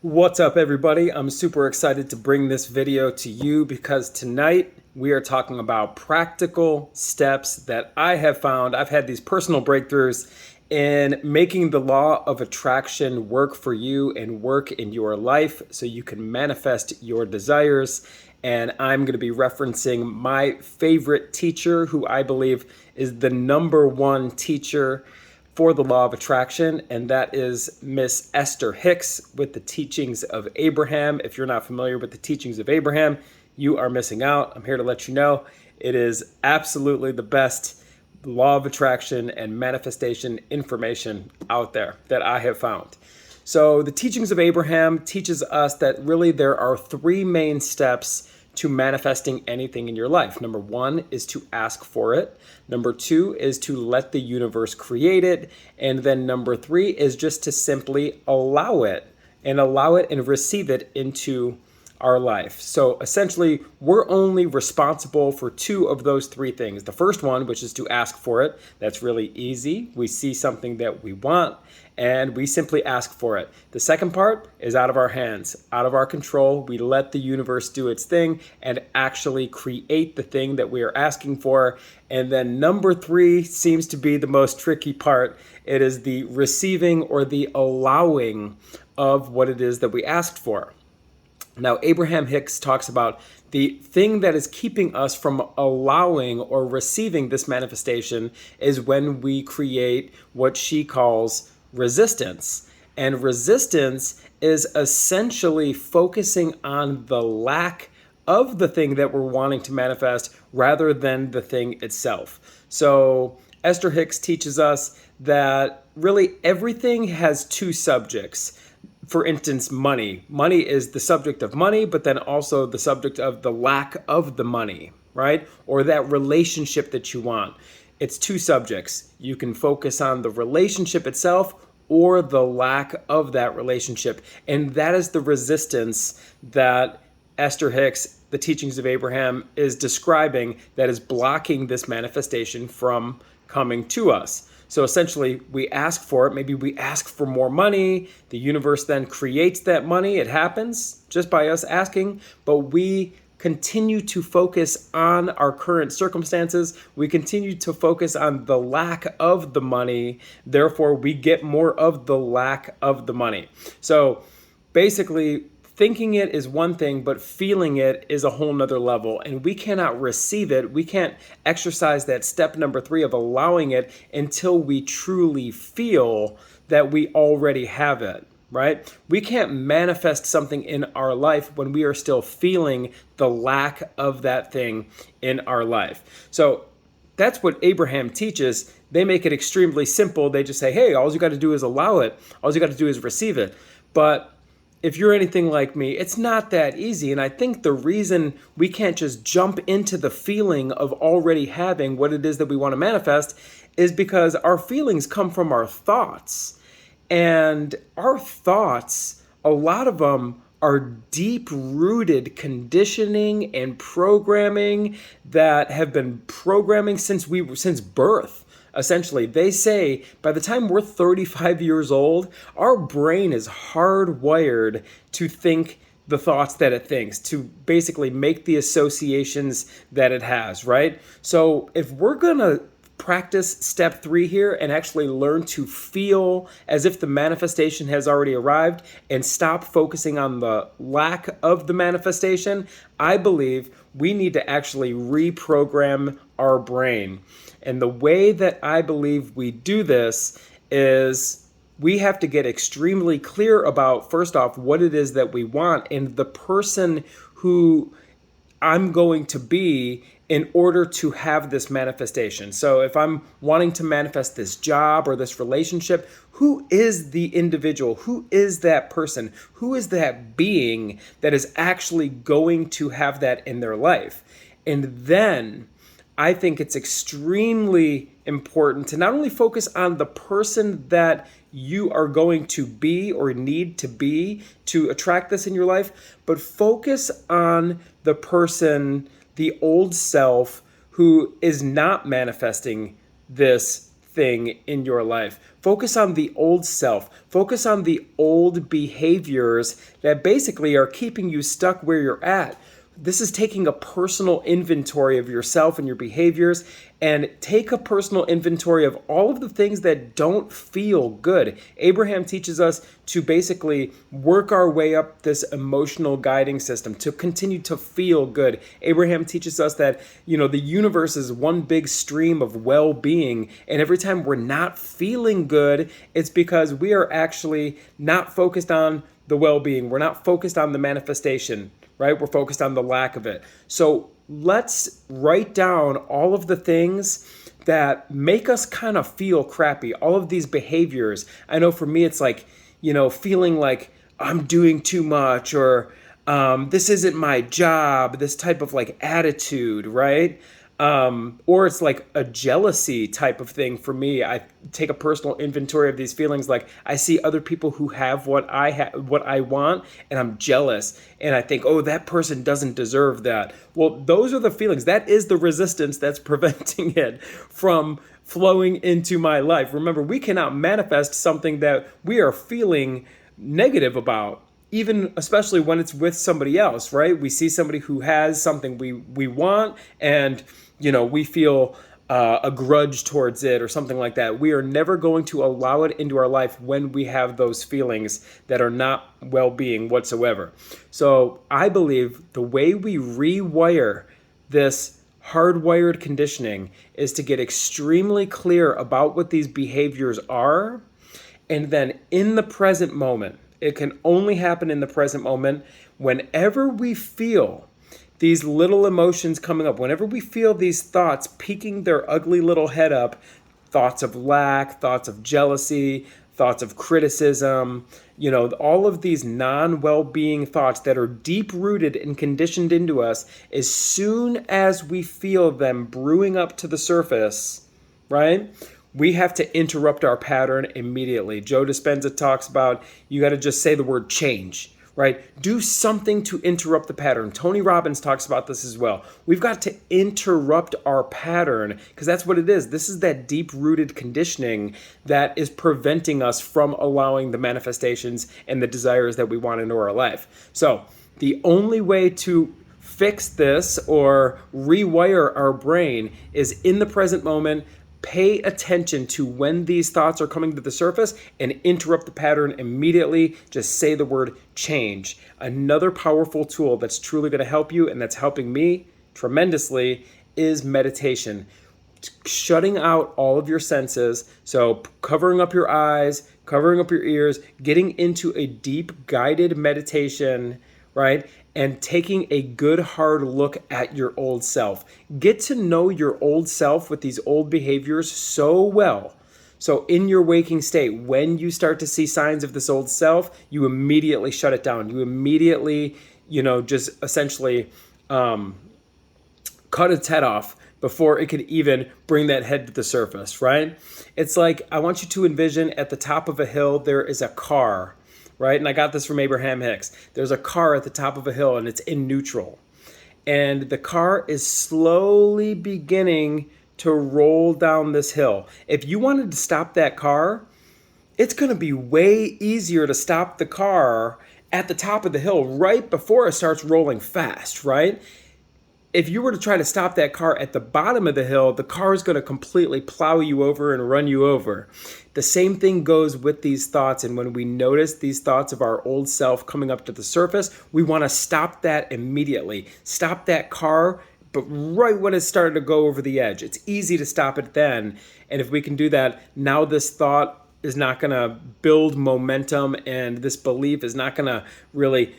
What's up, everybody? I'm super excited to bring this video to you because tonight we are talking about practical steps that I have found. I've had these personal breakthroughs in making the law of attraction work for you and work in your life so you can manifest your desires. And I'm going to be referencing my favorite teacher, who I believe is the #1 teacher for the law of attraction, and that is Miss Esther Hicks with the teachings of Abraham. If you're not familiar with the teachings of Abraham, you are missing out. I'm here to let you know it is absolutely the best law of attraction and manifestation information out there that I have found. So the teachings of Abraham teaches us that really there are 3 main steps to manifesting anything in your life. Number 1 is to ask for it. Number 2 is to let the universe create it. And then number 3 is just to simply allow it and receive it into our life. So essentially, we're only responsible for 2 of those 3 things. The first one, which is to ask for it, that's really easy. We see something that we want and we simply ask for it. The second part is out of our hands, out of our control. We let the universe do its thing and actually create the thing that we are asking for. And then number 3 seems to be the most tricky part. It is the receiving or the allowing of what it is that we asked for. Now, Abraham Hicks talks about the thing that is keeping us from allowing or receiving this manifestation is when we create what she calls resistance. And resistance is essentially focusing on the lack of the thing that we're wanting to manifest rather than the thing itself. So Esther Hicks teaches us that really everything has 2 subjects. For instance, money. Money is the subject of money, but then also the subject of the lack of the money, right? Or that relationship that you want. It's 2 subjects. You can focus on the relationship itself or the lack of that relationship. And that is the resistance that Esther Hicks, the teachings of Abraham, is describing that is blocking this manifestation from coming to us. So essentially, we ask for it. Maybe we ask for more money. The universe then creates that money. It happens just by us asking, but we continue to focus on our current circumstances. We continue to focus on the lack of the money. Therefore, we get more of the lack of the money. So basically, thinking it is one thing, but feeling it is a whole nother level. And we cannot receive it. We can't exercise that step number 3 of allowing it until we truly feel that we already have it, right? We can't manifest something in our life when we are still feeling the lack of that thing in our life. So that's what Abraham teaches. They make it extremely simple. They just say, hey, all you got to do is allow it. All you got to do is receive it. But if you're anything like me, it's not that easy. And I think the reason we can't just jump into the feeling of already having what it is that we want to manifest is because our feelings come from our thoughts. And our thoughts, a lot of them are deep-rooted conditioning and programming that have been programming since birth. Essentially, they say by the time we're 35 years old, our brain is hardwired to think the thoughts that it thinks, to basically make the associations that it has, right? So if we're going to practice step 3 here and actually learn to feel as if the manifestation has already arrived and stop focusing on the lack of the manifestation, I believe we need to actually reprogram our brain. And the way that I believe we do this is we have to get extremely clear about, first off, what it is that we want and the person who I'm going to be in order to have this manifestation. So if I'm wanting to manifest this job or this relationship, who is the individual? Who is that person? Who is that being that is actually going to have that in their life? And then I think it's extremely important to not only focus on the person that you are going to be or need to be to attract this in your life, but focus on the person, the old self, who is not manifesting this thing in your life. Focus on the old self. Focus on the old behaviors that basically are keeping you stuck where you're at. This is taking a personal inventory of yourself and your behaviors, and take a personal inventory of all of the things that don't feel good. Abraham teaches us to basically work our way up this emotional guiding system to continue to feel good. Abraham teaches us that, the universe is one big stream of well-being, and every time we're not feeling good, it's because we are actually not focused on the well-being. We're not focused on the manifestation, right? We're focused on the lack of it. So let's write down all of the things that make us kind of feel crappy, all of these behaviors. I know for me, it's like, feeling like I'm doing too much, or this isn't my job, this type of like attitude, right? Or it's like a jealousy type of thing for me. I take a personal inventory of these feelings. Like I see other people who have what I want, and I'm jealous. And I think, oh, that person doesn't deserve that. Well, those are the feelings. That is the resistance that's preventing it from flowing into my life. Remember, we cannot manifest something that we are feeling negative about, even especially when it's with somebody else, right? We see somebody who has something we want, and we feel a grudge towards it or something like that. We are never going to allow it into our life when we have those feelings that are not well-being whatsoever. So I believe the way we rewire this hardwired conditioning is to get extremely clear about what these behaviors are, and then in the present moment, it can only happen in the present moment. Whenever we feel these little emotions coming up, whenever we feel these thoughts peeking their ugly little head up, thoughts of lack, thoughts of jealousy, thoughts of criticism, all of these non-well-being thoughts that are deep-rooted and conditioned into us, as soon as we feel them brewing up to the surface, right? We have to interrupt our pattern immediately. Joe Dispenza talks about you got to just say the word change, right? Do something to interrupt the pattern. Tony Robbins talks about this as well. We've got to interrupt our pattern, because that's what it is. This is that deep-rooted conditioning that is preventing us from allowing the manifestations and the desires that we want into our life. So the only way to fix this or rewire our brain is in the present moment. Pay attention to when these thoughts are coming to the surface and interrupt the pattern immediately. Just say the word change. Another powerful tool that's truly going to help you, and that's helping me tremendously, is meditation. Shutting out all of your senses. So covering up your eyes, covering up your ears, getting into a deep guided meditation, right? And taking a good hard look at your old self. Get to know your old self with these old behaviors so well. So in your waking state, when you start to see signs of this old self, you immediately shut it down. You immediately, just essentially cut its head off before it could even bring that head to the surface, right? It's like, I want you to envision at the top of a hill, there is a car, right? And I got this from Abraham Hicks. There's a car at the top of a hill, and it's in neutral. And the car is slowly beginning to roll down this hill. If you wanted to stop that car, it's going to be way easier to stop the car at the top of the hill right before it starts rolling fast, right? If you were to try to stop that car at the bottom of the hill, the car is going to completely plow you over and run you over. The same thing goes with these thoughts. And when we notice these thoughts of our old self coming up to the surface, we want to stop that immediately. Stop that car, but right when it's starting to go over the edge. It's easy to stop it then. And if we can do that, now this thought is not going to build momentum, and this belief is not going to really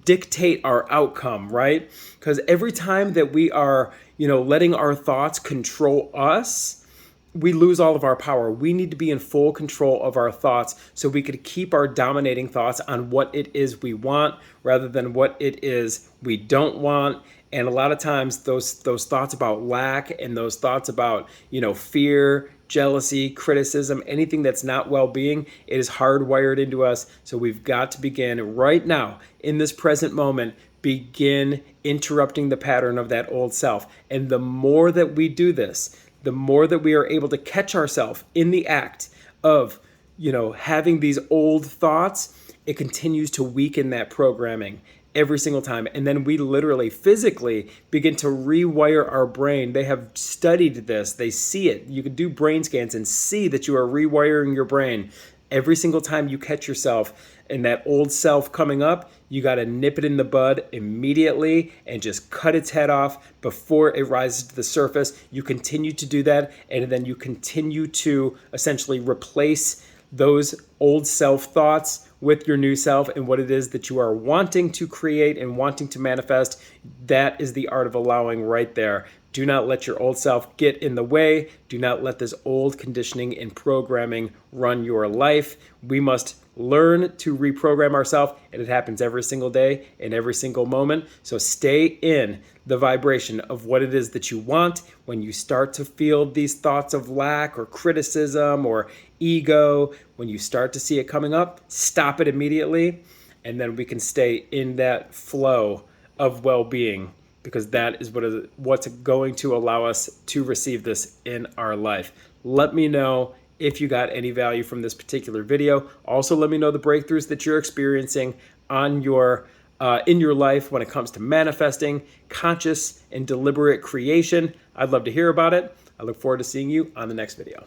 dictate our outcome, right? Because every time that we are, letting our thoughts control us, we lose all of our power. We need to be in full control of our thoughts so we could keep our dominating thoughts on what it is we want rather than what it is we don't want. And a lot of times those thoughts about lack and those thoughts about, fear, jealousy, criticism, anything that's not well-being, it is hardwired into us. So we've got to begin right now, in this present moment, begin interrupting the pattern of that old self. And the more that we do this, the more that we are able to catch ourselves in the act of, having these old thoughts, it continues to weaken that programming every single time. And then we literally physically begin to rewire our brain. They have studied this. They see it. You can do brain scans and see that you are rewiring your brain. Every single time you catch yourself and that old self coming up, you got to nip it in the bud immediately and just cut its head off before it rises to the surface. You continue to do that, and then you continue to essentially replace those old self thoughts with your new self and what it is that you are wanting to create and wanting to manifest. That is the art of allowing right there. Do not let your old self get in the way. Do not let this old conditioning and programming run your life. We must learn to reprogram ourselves, and it happens every single day and every single moment. So stay in the vibration of what it is that you want. When you start to feel these thoughts of lack or criticism or ego, when you start to see it coming up, stop it immediately, and then we can stay in that flow of well-being, because that is what's going to allow us to receive this in our life. Let me know if you got any value from this particular video. Also, let me know the breakthroughs that you're experiencing on your in your life when it comes to manifesting, conscious and deliberate creation. I'd love to hear about it. I look forward to seeing you on the next video.